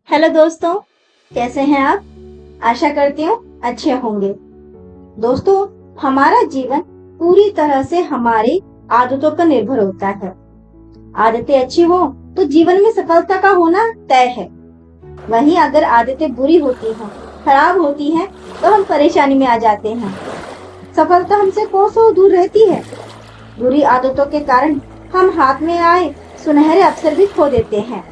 Hello दोस्तों, कैसे हैं आप? आशा करती हूँ अच्छे होंगे। दोस्तों, हमारा जीवन पूरी तरह से हमारी आदतों पर निर्भर होता है। आदतें अच्छी हो तो जीवन में सफलता का होना तय है। वहीं अगर आदतें बुरी होती हैं, खराब होती हैं, तो हम परेशानी में आ जाते हैं। सफलता हमसे कोसों दूर रहती है। बुरी आदतों के कारण हम हाथ में आए सुनहरे अवसर भी खो देते हैं।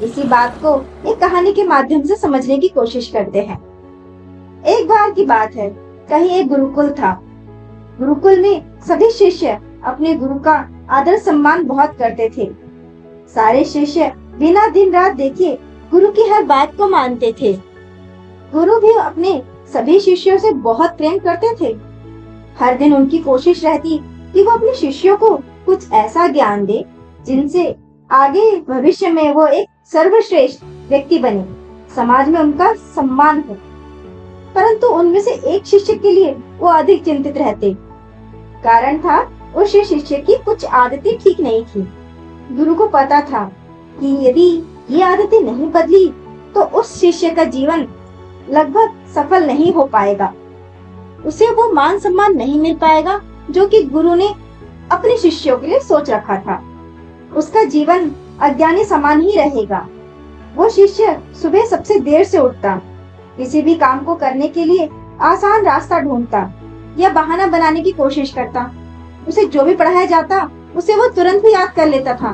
इसी बात को एक कहानी के माध्यम से समझने की कोशिश करते हैं। एक बार की बात है, कहीं एक गुरुकुल था। गुरुकुल में सभी शिष्य अपने गुरु का आदर सम्मान बहुत करते थे। सारे शिष्य बिना दिन रात देखे गुरु की हर बात को मानते थे। गुरु भी अपने सभी शिष्यों से बहुत प्रेम करते थे। हर दिन उनकी कोशिश रहती कि वो अपने शिष्यों को कुछ ऐसा ज्ञान दे जिनसे आगे भविष्य में वो एक सर्वश्रेष्ठ व्यक्ति बने, समाज में उनका सम्मान हो। परंतु उनमें से एक शिष्य के लिए वो अधिक चिंतित रहते। कारण था, उस शिष्य की कुछ आदतें ठीक नहीं थी। गुरु को पता था कि यदि ये आदतें नहीं बदली तो उस शिष्य का जीवन लगभग सफल नहीं हो पाएगा। उसे वो मान सम्मान नहीं मिल पाएगा जो कि गुरु ने अपने शिष्यों के लिए सोच रखा था। उसका जीवन अज्ञानी समान ही रहेगा। वो शिष्य सुबह सबसे देर से उठता, किसी भी काम को करने के लिए आसान रास्ता ढूंढता या बहाना बनाने की कोशिश करता। उसे जो भी पढ़ाया जाता उसे वो तुरंत ही याद कर लेता था,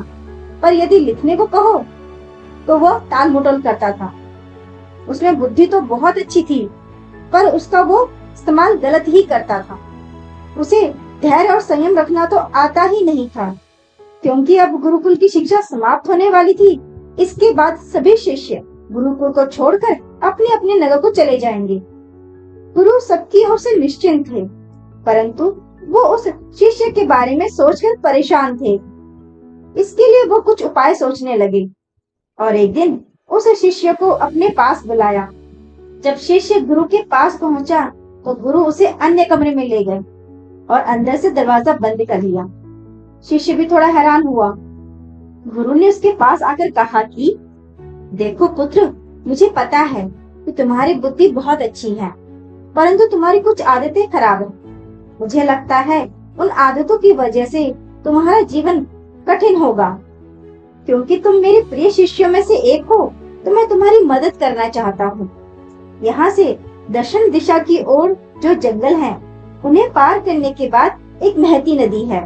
पर यदि लिखने को कहो तो वो टाल मटोल करता था। उसमें बुद्धि तो बहुत अच्छी थी, पर उसका वो इस्तेमाल गलत ही करता था। उसे धैर्य और संयम रखना तो आता ही नहीं था, क्योंकि अब गुरुकुल की शिक्षा समाप्त होने वाली थी। इसके बाद सभी शिष्य गुरुकुल को छोड़कर अपने अपने नगर को चले जाएंगे। गुरु सबकी ओर से निश्चिंत थे, परंतु वो उस शिष्य के बारे में सोचकर परेशान थे। इसके लिए वो कुछ उपाय सोचने लगे और एक दिन उस शिष्य को अपने पास बुलाया। जब शिष्य गुरु के पास पहुंचा तो गुरु उसे अन्य कमरे में ले गए और अंदर से दरवाजा बंद कर लिया। शिष्य भी थोड़ा हैरान हुआ। गुरु ने उसके पास आकर कहा कि देखो पुत्र, मुझे पता है कि तुम्हारी बुद्धि बहुत अच्छी है, परंतु तुम्हारी कुछ आदतें खराब हैं। मुझे लगता है उन आदतों की वजह से तुम्हारा जीवन कठिन होगा। क्योंकि तुम मेरे प्रिय शिष्यों में से एक हो, तो मैं तुम्हारी मदद करना चाहता हूँ। यहाँ से दक्षिण दिशा की ओर जो जंगल है, उन्हें पार करने के बाद एक बहती नदी है।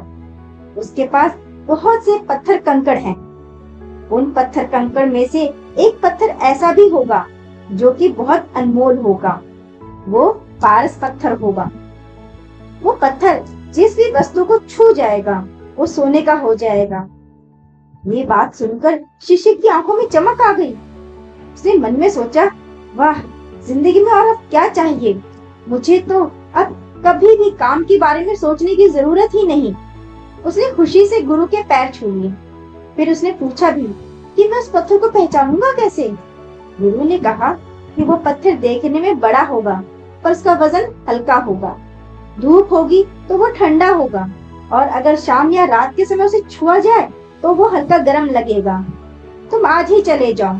उसके पास बहुत से पत्थर कंकड़ हैं। उन पत्थर कंकड़ में से एक पत्थर ऐसा भी होगा जो कि बहुत अनमोल होगा। वो पारस पत्थर होगा। वो पत्थर जिस भी वस्तु को छू जाएगा वो सोने का हो जाएगा। ये बात सुनकर शिष्य की आंखों में चमक आ गई। उसने मन में सोचा, वाह, जिंदगी में और अब क्या चाहिए। मुझे तो अब कभी भी काम के बारे में सोचने की जरूरत ही नहीं। उसने खुशी से गुरु के पैर छू लिए। फिर उसने पूछा भी कि मैं उस पत्थर को पहचानूंगा कैसे। गुरु ने कहा कि वो पत्थर देखने में बड़ा होगा, पर उसका वजन हल्का होगा। धूप होगी तो वो ठंडा होगा, और अगर शाम या रात के समय उसे छुआ जाए तो वो हल्का गर्म लगेगा। तुम आज ही चले जाओ।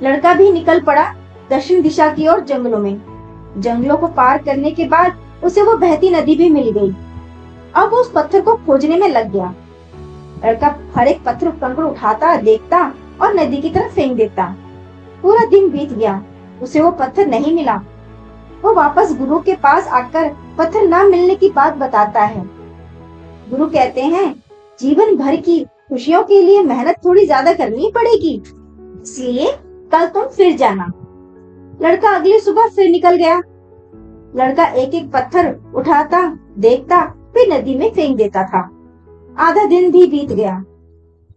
लड़का भी निकल पड़ा दक्षिण दिशा की ओर जंगलों में। जंगलों को पार करने के बाद उसे वो बहती नदी भी मिल गई। अब उस पत्थर को खोजने में लग गया। लड़का हर एक पत्थर कंकड़ उठाता, देखता और नदी की तरफ फेंक देता। पूरा दिन बीत गया, उसे वो पत्थर नहीं मिला। वो वापस गुरु के पास आकर पत्थर न मिलने की बात बताता है। गुरु कहते हैं, जीवन भर की खुशियों के लिए मेहनत थोड़ी ज्यादा करनी पड़ेगी, इसलिए कल तुम फिर जाना। लड़का अगली सुबह फिर निकल गया। लड़का एक एक पत्थर उठाता, देखता, फिर नदी में फेंक देता था। आधा दिन भी बीत गया।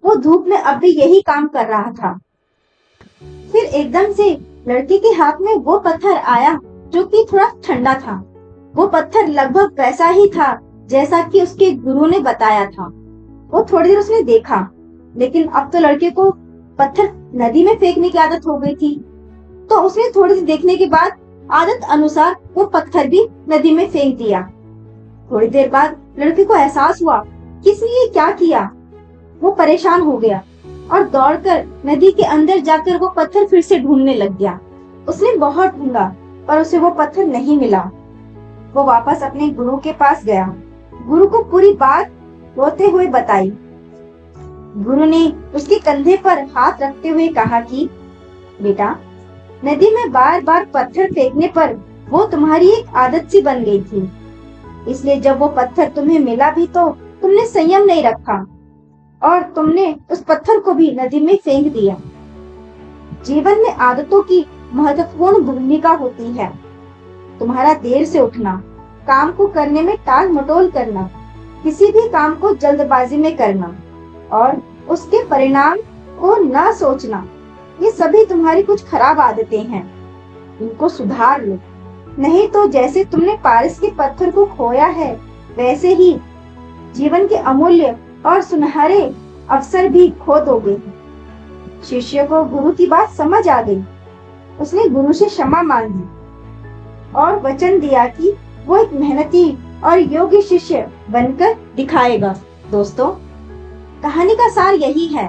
वो धूप में अब भी यही काम कर रहा था। फिर एकदम से लड़के के हाथ में वो पत्थर आया जो कि थोड़ा ठंडा था। वो पत्थर लगभग वैसा ही था जैसा कि उसके गुरु ने बताया था। वो थोड़ी देर उसने देखा, लेकिन अब तो लड़के को पत्थर नदी में फेंकने की आदत हो गई थी। तो उसने थोड़ी देर देखने के बाद आदत अनुसार वो पत्थर भी नदी में फेंक दिया। थोड़ी देर बाद लड़के को एहसास हुआ कि इसने ये क्या किया। वो परेशान हो गया। और दौड़कर नदी के अंदर जाकर वो पत्थर फिर से ढूंढने लग गया। उसने बहुत ढूंढा पर उसे वो पत्थर नहीं मिला। वो वापस अपने गुरु के पास गया। गुरु को पूरी बात रोते हुए बताई। गुरु ने उसके कंधे पर हाथ रखते हुए कहा कि बेटा, नदी में बार बार पत्थर फेंकने पर वो तुम्हारी एक आदत सी बन गई थी। इसलिए जब वो पत्थर तुम्हें मिला भी तो तुमने संयम नहीं रखा और तुमने उस पत्थर को भी नदी में फेंक दिया। जीवन में आदतों की महत्वपूर्ण भूमिका होती है। तुम्हारा देर से उठना, काम को करने में टाल मटोल करना, किसी भी काम को जल्दबाजी में करना और उसके परिणाम को न सोचना, ये सभी तुम्हारी कुछ खराब आदतें हैं। इनको सुधार लो, नहीं तो जैसे तुमने पारस के पत्थर को खोया है वैसे ही जीवन के अमूल्य और सुनहरे अवसर भी खो दोगे। शिष्य को गुरु की बात समझ आ गई। उसने गुरु से क्षमा मांगी और वचन दिया कि वो एक मेहनती और योग्य शिष्य बनकर दिखाएगा। दोस्तों, कहानी का सार यही है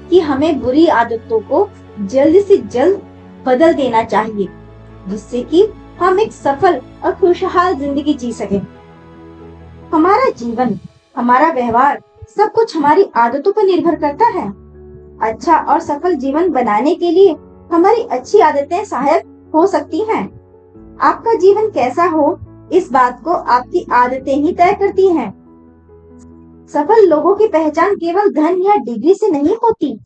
कि हमें बुरी आदतों को जल्द से जल्द बदल देना चाहिए, जिससे कि हम एक सफल और खुशहाल जिंदगी जी सकें। हमारा जीवन, हमारा व्यवहार, सब कुछ हमारी आदतों पर निर्भर करता है। अच्छा और सफल जीवन बनाने के लिए हमारी अच्छी आदतें सहायक हो सकती हैं। आपका जीवन कैसा हो, इस बात को आपकी आदतें ही तय करती हैं। सफल लोगों की पहचान केवल धन या डिग्री से नहीं होती,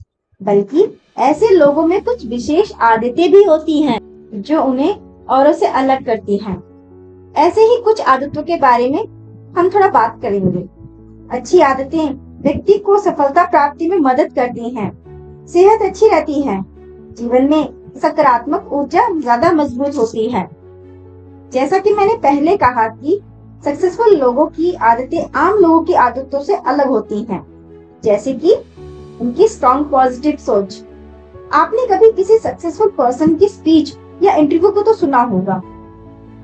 बल्कि ऐसे लोगों में कुछ विशेष आदतें भी होती हैं जो उन्हें औरों से अलग करती हैं। ऐसे ही कुछ आदतों के बारे में हम थोड़ा बात करेंगे। अच्छी आदतें व्यक्ति को सफलता प्राप्ति में मदद करती हैं। सेहत अच्छी रहती है, जीवन में सकारात्मक ऊर्जा ज्यादा मजबूत होती है। जैसा कि मैंने पहले कहा कि सक्सेसफुल लोगों की आदतें आम लोगों की आदतों से अलग होती हैं, जैसे कि उनकी स्ट्रॉन्ग पॉजिटिव सोच। आपने कभी किसी सक्सेसफुल पर्सन की स्पीच या इंटरव्यू को तो सुना होगा।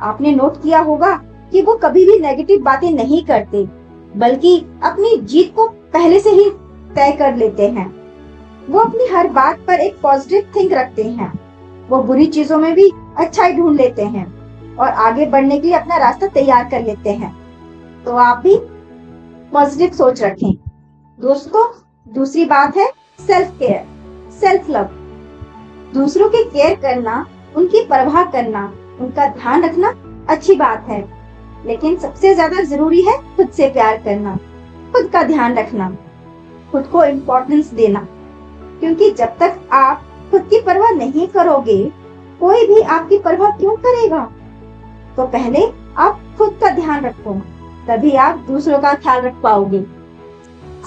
आपने नोट किया होगा कि वो कभी भी नेगेटिव बातें नहीं करते, बल्कि अपनी जीत को पहले से ही तय कर लेते हैं। वो अपनी हर बात पर एक पॉजिटिव थिंक रखते हैं। वो बुरी चीजों में भी अच्छाई ढूंढ लेते हैं और आगे बढ़ने के लिए अपना रास्ता तैयार कर लेते हैं। तो आप भी पॉजिटिव सोच रखें। दोस्तों, दूसरी बात है सेल्फ केयर, सेल्फ लव। दूसरों की केयर करना, उनकी परवाह करना, उनका ध्यान रखना अच्छी बात है, लेकिन सबसे ज्यादा जरूरी है खुद से प्यार करना, खुद का ध्यान रखना, खुद को इम्पोर्टेंस देना। क्योंकि जब तक आप खुद की परवाह नहीं करोगे, कोई भी आपकी परवाह क्यों करेगा। तो पहले आप खुद का ध्यान रखो, तभी आप दूसरों का ख्याल रख पाओगे।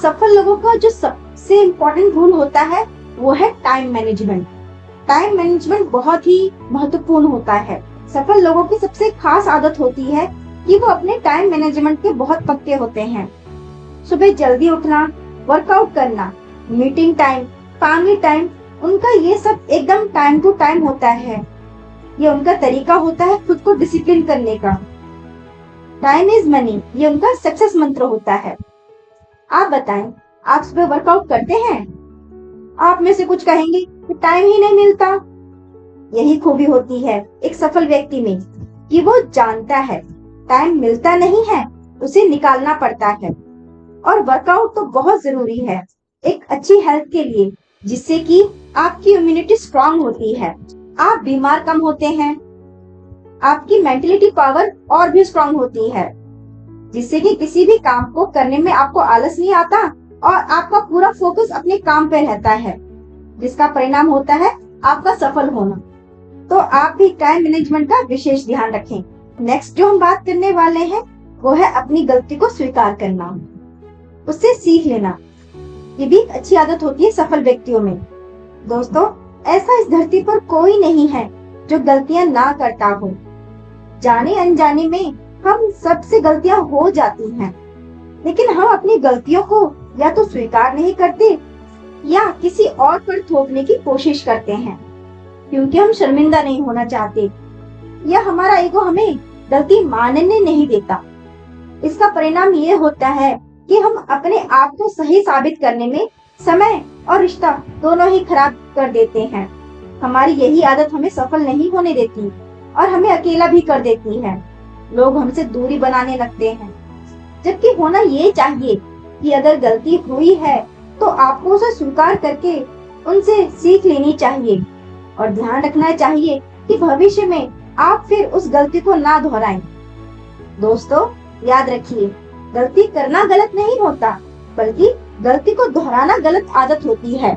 सफल लोगों का जो सबसे इम्पोर्टेंट गुण होता है वो है टाइम मैनेजमेंट। टाइम मैनेजमेंट बहुत ही महत्वपूर्ण होता है। सफल लोगों की सबसे खास आदत होती है कि वो अपने टाइम मैनेजमेंट के बहुत पक्के होते हैं। सुबह जल्दी उठना, वर्कआउट करना, मीटिंग टाइम, फैमिली टाइम, उनका ये सब एकदम टाइम टू टाइम होता है। ये उनका तरीका होता है खुद को डिसिप्लिन करने का। टाइम इज मनी, ये उनका सक्सेस मंत्र होता है। आप बताएं, आप सुबह वर्कआउट करते हैं? आप में से कुछ कहेंगे कि टाइम ही नहीं मिलता। यही खूबी होती है एक सफल व्यक्ति में कि वो जानता है टाइम मिलता नहीं है, उसे निकालना पड़ता है। और वर्कआउट तो बहुत जरूरी है एक अच्छी हेल्थ के लिए, जिससे कि आपकी इम्यूनिटी स्ट्रांग होती है, आप बीमार कम होते हैं, आपकी मेंटलिटी पावर और भी स्ट्रांग होती है, जिससे कि किसी भी काम को करने में आपको आलस नहीं आता और आपका पूरा फोकस अपने काम पे रहता है, जिसका परिणाम होता है आपका सफल होना। तो आप भी टाइम मैनेजमेंट का विशेष ध्यान रखें। नेक्स्ट जो हम बात करने वाले हैं वो है अपनी गलती को स्वीकार करना, उससे सीख लेना। ये भी एक अच्छी आदत होती है सफल व्यक्तियों में। दोस्तों, ऐसा इस धरती पर कोई नहीं है जो गलतियां ना करता हो। जाने अनजाने में हम सबसे गलतियां हो जाती हैं, लेकिन हम अपनी गलतियों को या तो स्वीकार नहीं करते या किसी और पर थोपने की कोशिश करते हैं, क्योंकि हम शर्मिंदा नहीं होना चाहते या हमारा ईगो हमें गलती मानने नहीं देता। इसका परिणाम ये होता है कि हम अपने आप को सही साबित करने में समय और रिश्ता दोनों ही खराब कर देते हैं। हमारी यही आदत हमें सफल नहीं होने देती और हमें अकेला भी कर देती है। लोग हमसे दूरी बनाने लगते हैं, जबकि होना ये चाहिए कि अगर गलती हुई है तो आपको उसे स्वीकार करके उनसे सीख लेनी चाहिए और ध्यान रखना चाहिए कि भविष्य में आप फिर उस गलती को ना दोहराएं। दोस्तों, याद रखिए, गलती करना गलत नहीं होता, बल्कि गलती को दोहराना गलत आदत होती है।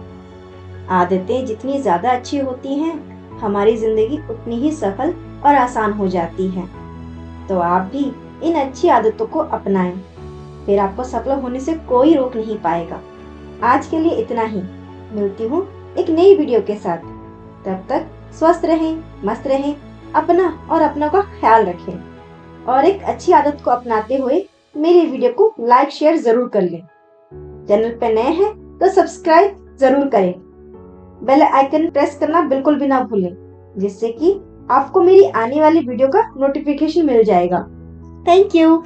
आदतें जितनी ज्यादा अच्छी होती हैं, हमारी जिंदगी उतनी ही सफल और आसान हो जाती है। तो आप भी इन अच्छी आदतों को अपनाएं, फिर आपको सफल होने से कोई रोक नहीं पाएगा। आज के लिए इतना ही। मिलती हूँ एक नई वीडियो के साथ। तब तक स्वस्थ रहें, मस्त रहें, अपना और अपनों का ख्याल रखें और एक अच्छी आदत को अपनाते हुए मेरी वीडियो को लाइक शेयर जरूर कर लें। चैनल पे नए हैं तो सब्सक्राइब जरूर करें। बेल आइकन प्रेस करना बिल्कुल भी ना भूलें, जिससे कि आपको मेरी आने वाली वीडियो का नोटिफिकेशन मिल जाएगा। Thank you.